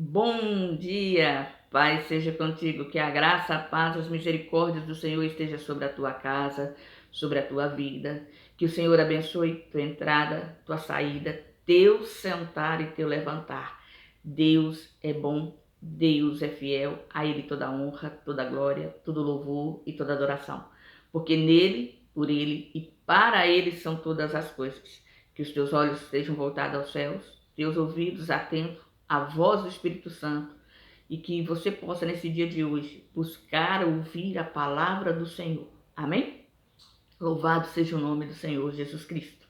Bom dia, Pai seja contigo, que a graça, a paz, as misericórdias do Senhor esteja sobre a tua casa, sobre a tua vida, que o Senhor abençoe tua entrada, tua saída, teu sentar e teu levantar. Deus é bom, Deus é fiel, a Ele toda honra, toda glória, todo louvor e toda adoração, porque nele, por Ele e para Ele são todas as coisas. Que os teus olhos estejam voltados aos céus, teus ouvidos atentos a voz do Espírito Santo e que você possa nesse dia de hoje buscar ouvir a palavra do Senhor. Amém? Louvado seja o nome do Senhor Jesus Cristo.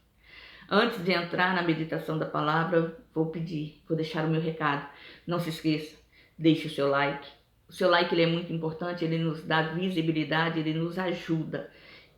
Antes de entrar na meditação da palavra, vou deixar o meu recado. Não se esqueça, deixe o seu like. O seu like ele é muito importante, ele nos dá visibilidade, ele nos ajuda.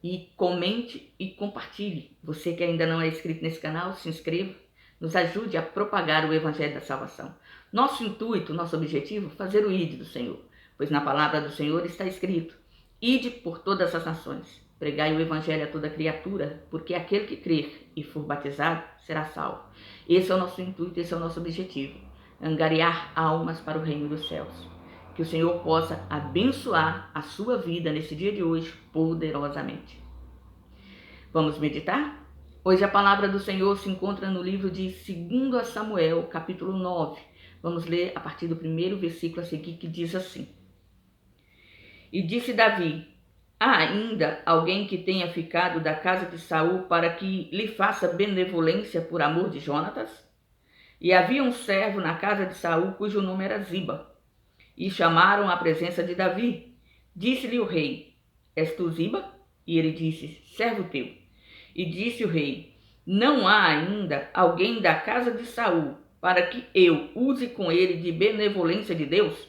E comente e compartilhe. Você que ainda não é inscrito nesse canal, se inscreva. Nos ajude a propagar o Evangelho da Salvação. Nosso intuito, nosso objetivo, fazer o ID do Senhor, pois na palavra do Senhor está escrito: Ide por todas as nações, pregai o Evangelho a toda criatura, porque aquele que crer e for batizado será salvo. Esse é o nosso intuito, esse é o nosso objetivo, angariar almas para o reino dos céus. Que o Senhor possa abençoar a sua vida nesse dia de hoje poderosamente. Vamos meditar? Hoje a palavra do Senhor se encontra no livro de 2 Samuel, capítulo 9. Vamos ler a partir do primeiro versículo a seguir, que diz assim: E disse Davi: Há ainda alguém que tenha ficado da casa de Saul para que lhe faça benevolência por amor de Jonatas? E havia um servo na casa de Saul cujo nome era Ziba. E chamaram à presença de Davi. Disse-lhe o rei: És tu Ziba? E ele disse: Servo teu. E disse o rei: Não há ainda alguém da casa de Saul para que eu use com ele de benevolência de Deus?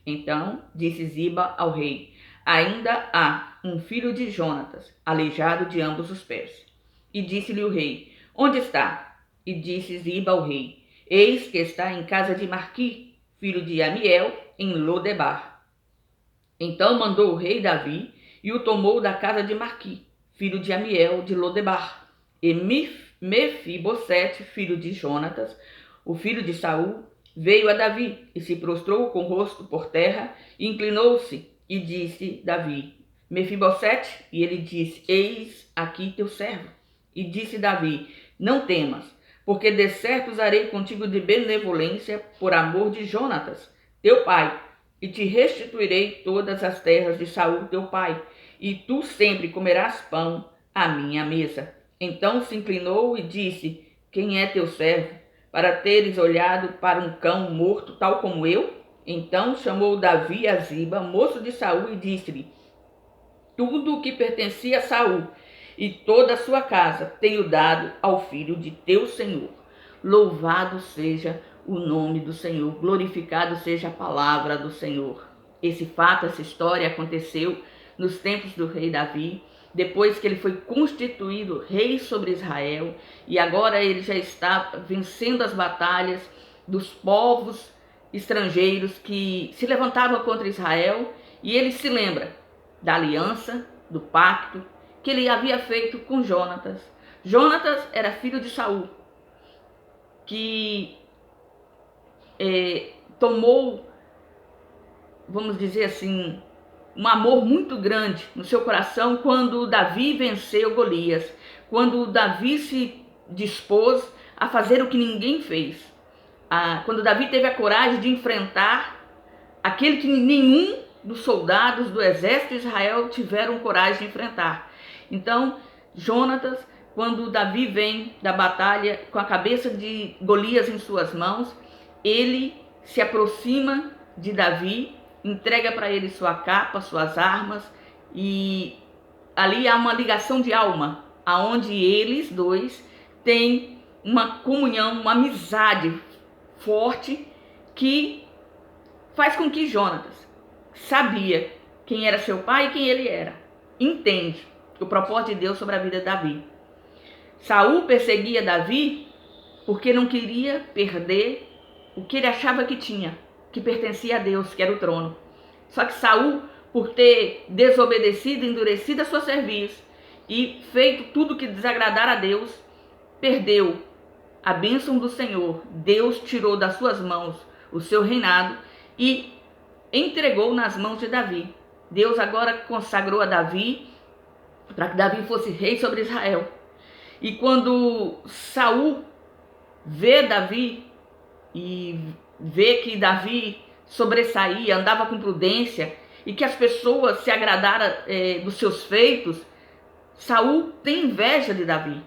Então disse Ziba ao rei: Ainda há um filho de Jonatas, aleijado de ambos os pés. E disse-lhe o rei: Onde está? E disse Ziba ao rei: Eis que está em casa de Marqui, filho de Amiel, em Lodebar. Então mandou o rei Davi e o tomou da casa de Marqui, filho de Amiel, de Lodebar. E Mefibosete, filho de Jonatas, o filho de Saul, veio a Davi e se prostrou com o rosto por terra e inclinou-se e disse Davi: Mefibosete? E ele disse: Eis aqui teu servo. E disse Davi: Não temas, porque de certo usarei contigo de benevolência por amor de Jonatas, teu pai, e te restituirei todas as terras de Saul teu pai, e tu sempre comerás pão à minha mesa. Então se inclinou e disse: Quem é teu servo, para teres olhado para um cão morto, tal como eu? Então chamou Davi a Ziba, moço de Saul, e disse-lhe: Tudo o que pertencia a Saul e toda a sua casa tenho dado ao filho de teu senhor. Louvado seja o nome do Senhor, glorificado seja a palavra do Senhor. Esse fato, essa história aconteceu nos tempos do rei Davi, depois que ele foi constituído rei sobre Israel, e agora ele já está vencendo as batalhas dos povos estrangeiros que se levantavam contra Israel, e ele se lembra da aliança, do pacto que ele havia feito com Jonatas. Jonatas era filho de Saul, que tomou, vamos dizer assim, um amor muito grande no seu coração quando Davi venceu Golias, quando Davi se dispôs a fazer o que ninguém fez, quando Davi teve a coragem de enfrentar aquele que nenhum dos soldados do exército de Israel tiveram coragem de enfrentar. Então, Jonatas, quando Davi vem da batalha com a cabeça de Golias em suas mãos, ele se aproxima de Davi, entrega para ele sua capa, suas armas, e ali há uma ligação de alma, aonde eles dois têm uma comunhão, uma amizade forte que faz com que Jonatas sabia quem era seu pai e quem ele era. Entende o propósito de Deus sobre a vida de Davi. Saul perseguia Davi porque não queria perder o que ele achava que tinha, que pertencia a Deus, que era o trono. Só que Saul, por ter desobedecido, endurecido a sua cerviz e feito tudo que desagradara a Deus, perdeu a bênção do Senhor. Deus tirou das suas mãos o seu reinado e entregou nas mãos de Davi. Deus agora consagrou a Davi para que Davi fosse rei sobre Israel. E quando Saul vê Davi e vê que Davi sobressaía, andava com prudência e que as pessoas se agradaram dos seus feitos, Saul tem inveja de Davi.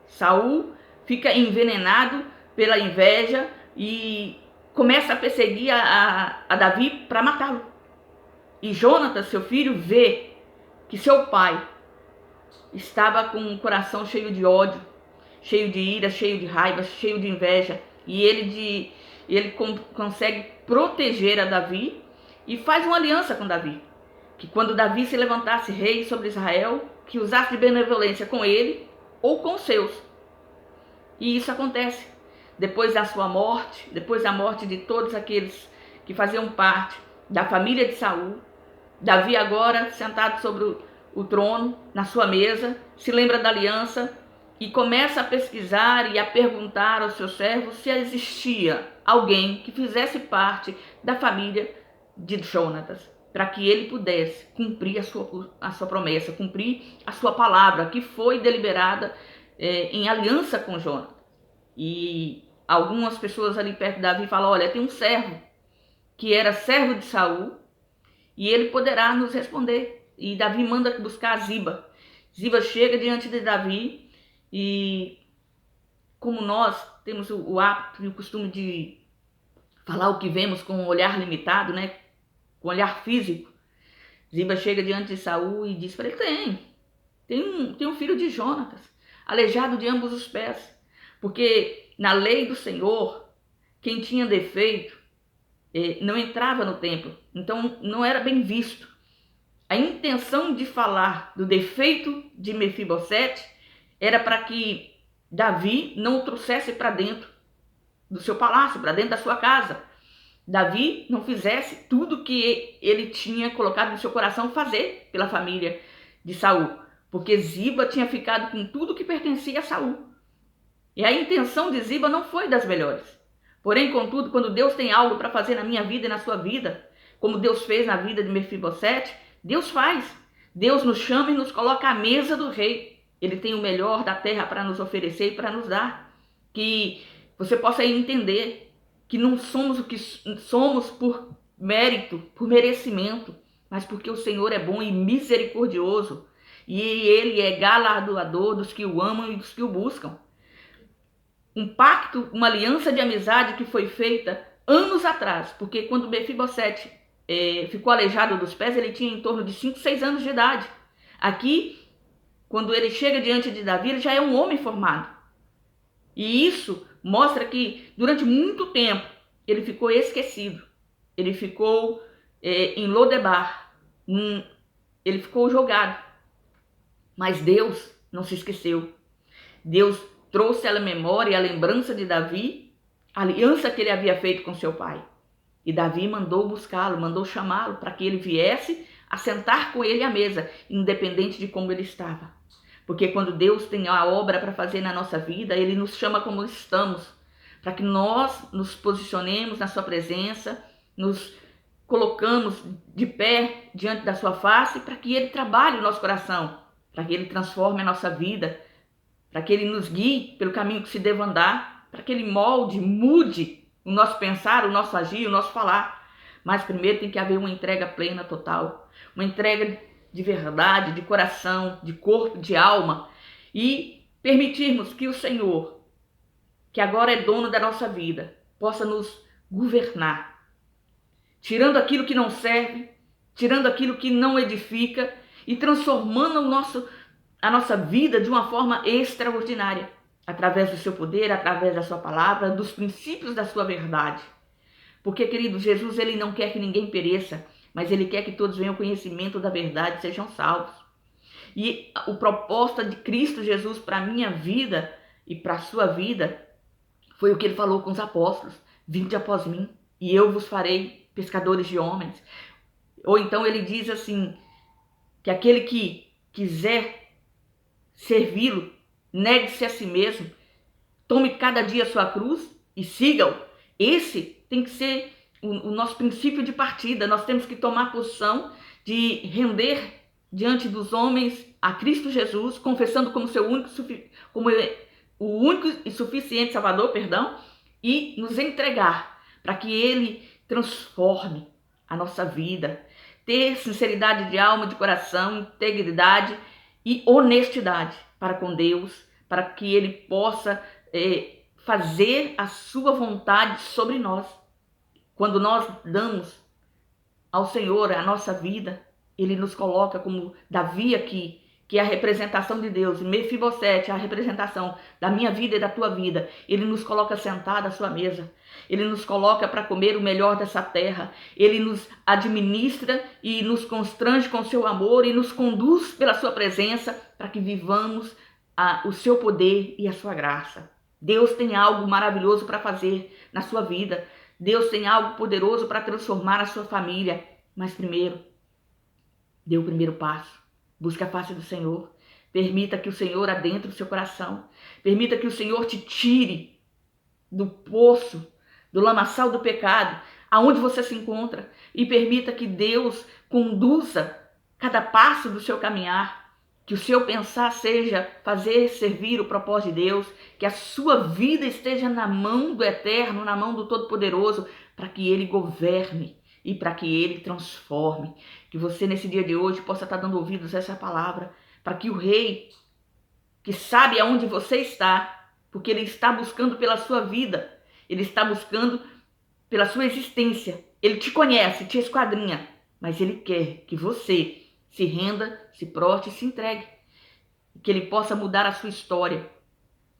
Saul fica envenenado pela inveja e começa a perseguir a Davi para matá-lo. E Jonatas, seu filho, vê que seu pai estava com um coração cheio de ódio, cheio de ira, cheio de raiva, cheio de inveja. E ele consegue proteger a Davi e faz uma aliança com Davi. Que quando Davi se levantasse rei sobre Israel, que usasse de benevolência com ele ou com os seus. E isso acontece. Depois da sua morte, depois da morte de todos aqueles que faziam parte da família de Saul, Davi agora sentado sobre o trono, na sua mesa, se lembra da aliança e começa a pesquisar e a perguntar aos seus servos se existia alguém que fizesse parte da família de Jonatas, para que ele pudesse cumprir a sua promessa, cumprir a sua palavra, que foi deliberada em aliança com Jonatas. E algumas pessoas ali perto de Davi falam, olha, tem um servo que era servo de Saul e ele poderá nos responder. E Davi manda buscar Ziba. Ziba chega diante de Davi e, como nós temos o hábito e o costume de falar o que vemos com um olhar limitado, né, com um olhar físico, Ziba chega diante de Saul e diz para ele, tem um filho de Jonatas, aleijado de ambos os pés, porque na lei do Senhor, quem tinha defeito não entrava no templo, então não era bem visto. A intenção de falar do defeito de Mefibosete era para que Davi não o trouxesse para dentro do seu palácio, para dentro da sua casa. Davi não fizesse tudo que ele tinha colocado no seu coração fazer pela família de Saul, porque Ziba tinha ficado com tudo que pertencia a Saul. E a intenção de Ziba não foi das melhores. Porém, contudo, quando Deus tem algo para fazer na minha vida e na sua vida, como Deus fez na vida de Mefibosete, Deus faz. Deus nos chama e nos coloca à mesa do rei. Ele tem o melhor da terra para nos oferecer e para nos dar. Que você possa entender que não somos o que somos por mérito, por merecimento, mas porque o Senhor é bom e misericordioso. E Ele é galardoador dos que o amam e dos que o buscam. Um pacto, uma aliança de amizade que foi feita anos atrás, porque quando Mefibosete ficou aleijado dos pés, ele tinha em torno de 5, 6 anos de idade. Aqui, quando ele chega diante de Davi, ele já é um homem formado. E isso mostra que durante muito tempo ele ficou esquecido. Ele ficou em Lodebar. Ele ficou jogado. Mas Deus não se esqueceu. Deus trouxe à memória e à lembrança de Davi a aliança que ele havia feito com seu pai. E Davi mandou buscá-lo, mandou chamá-lo para que ele viesse a sentar com ele à mesa, independente de como ele estava. Porque quando Deus tem a obra para fazer na nossa vida, Ele nos chama como estamos, para que nós nos posicionemos na sua presença, nos colocamos de pé diante da sua face, para que Ele trabalhe o nosso coração, para que Ele transforme a nossa vida, para que Ele nos guie pelo caminho que se deva andar, para que Ele molde, mude o nosso pensar, o nosso agir, o nosso falar. Mas primeiro tem que haver uma entrega plena, total. Uma entrega de verdade, de coração, de corpo, de alma. E permitirmos que o Senhor, que agora é dono da nossa vida, possa nos governar. Tirando aquilo que não serve, tirando aquilo que não edifica e transformando a nossa vida de uma forma extraordinária. Através do seu poder, através da sua palavra, dos princípios da sua verdade. Porque, querido, Jesus, Ele não quer que ninguém pereça, mas Ele quer que todos venham ao conhecimento da verdade e sejam salvos. E o propósito de Cristo Jesus para a minha vida e para a sua vida foi o que Ele falou com os apóstolos: vinde após mim e eu vos farei pescadores de homens. Ou então Ele diz assim, que aquele que quiser servi-lo, negue-se a si mesmo, tome cada dia a sua cruz e siga-o. Esse tem que ser o nosso princípio de partida. Nós temos que tomar posição de render diante dos homens a Cristo Jesus, confessando como o único e suficiente Salvador, e nos entregar para que Ele transforme a nossa vida. Ter sinceridade de alma, de coração, integridade e honestidade para com Deus, para que Ele possa fazer a sua vontade sobre nós. Quando nós damos ao Senhor a nossa vida, Ele nos coloca como Davi aqui, que é a representação de Deus, e Mefibosete, a representação da minha vida e da tua vida. Ele nos coloca sentado à sua mesa. Ele nos coloca para comer o melhor dessa terra. Ele nos administra e nos constrange com seu amor e nos conduz pela sua presença para que vivamos o seu poder e a sua graça. Deus tem algo maravilhoso para fazer na sua vida. Deus tem algo poderoso para transformar a sua família. Mas primeiro, dê o primeiro passo. Busque a face do Senhor. Permita que o Senhor adentre o seu coração. Permita que o Senhor te tire do poço, do lamaçal do pecado, aonde você se encontra. E permita que Deus conduza cada passo do seu caminhar. Que o seu pensar seja fazer servir o propósito de Deus. Que a sua vida esteja na mão do Eterno, na mão do Todo-Poderoso, para que Ele governe e para que Ele transforme. Que você nesse dia de hoje possa estar dando ouvidos a essa palavra, para que o Rei, que sabe aonde você está, porque Ele está buscando pela sua vida, Ele está buscando pela sua existência, Ele te conhece, te esquadrinha, mas Ele quer que você se renda, se prostre e se entregue, que Ele possa mudar a sua história,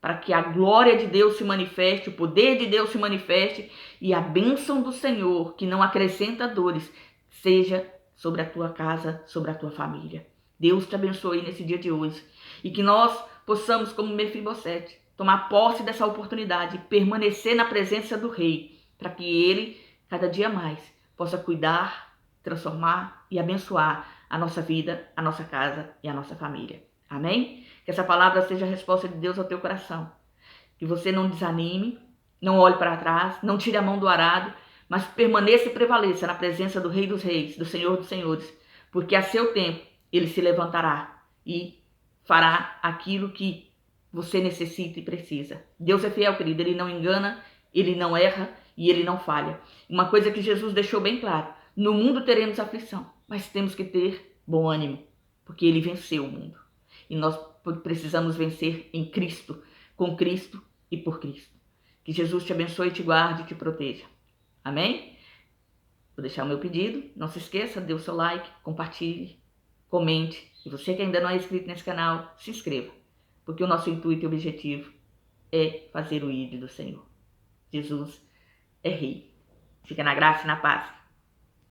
para que a glória de Deus se manifeste, o poder de Deus se manifeste e a bênção do Senhor, que não acrescenta dores, seja sobre a tua casa, sobre a tua família. Deus te abençoe nesse dia de hoje e que nós possamos, como Mefibosete, tomar posse dessa oportunidade, permanecer na presença do Rei, para que Ele, cada dia mais, possa cuidar, transformar e abençoar a nossa vida, a nossa casa e a nossa família. Amém? Que essa palavra seja a resposta de Deus ao teu coração. Que você não desanime, não olhe para trás, não tire a mão do arado, mas permaneça e prevaleça na presença do Rei dos Reis, do Senhor dos Senhores, porque a seu tempo Ele se levantará e fará aquilo que você necessita e precisa. Deus é fiel, querido, Ele não engana, Ele não erra e Ele não falha. Uma coisa que Jesus deixou bem claro: no mundo teremos aflição, mas temos que ter bom ânimo, porque Ele venceu o mundo. E nós precisamos vencer em Cristo, com Cristo e por Cristo. Que Jesus te abençoe, te guarde e te proteja. Amém? Vou deixar o meu pedido. Não se esqueça, dê o seu like, compartilhe, comente. E você que ainda não é inscrito nesse canal, se inscreva. Porque o nosso intuito e objetivo é fazer o ídolo do Senhor. Jesus é Rei. Fica na graça e na paz.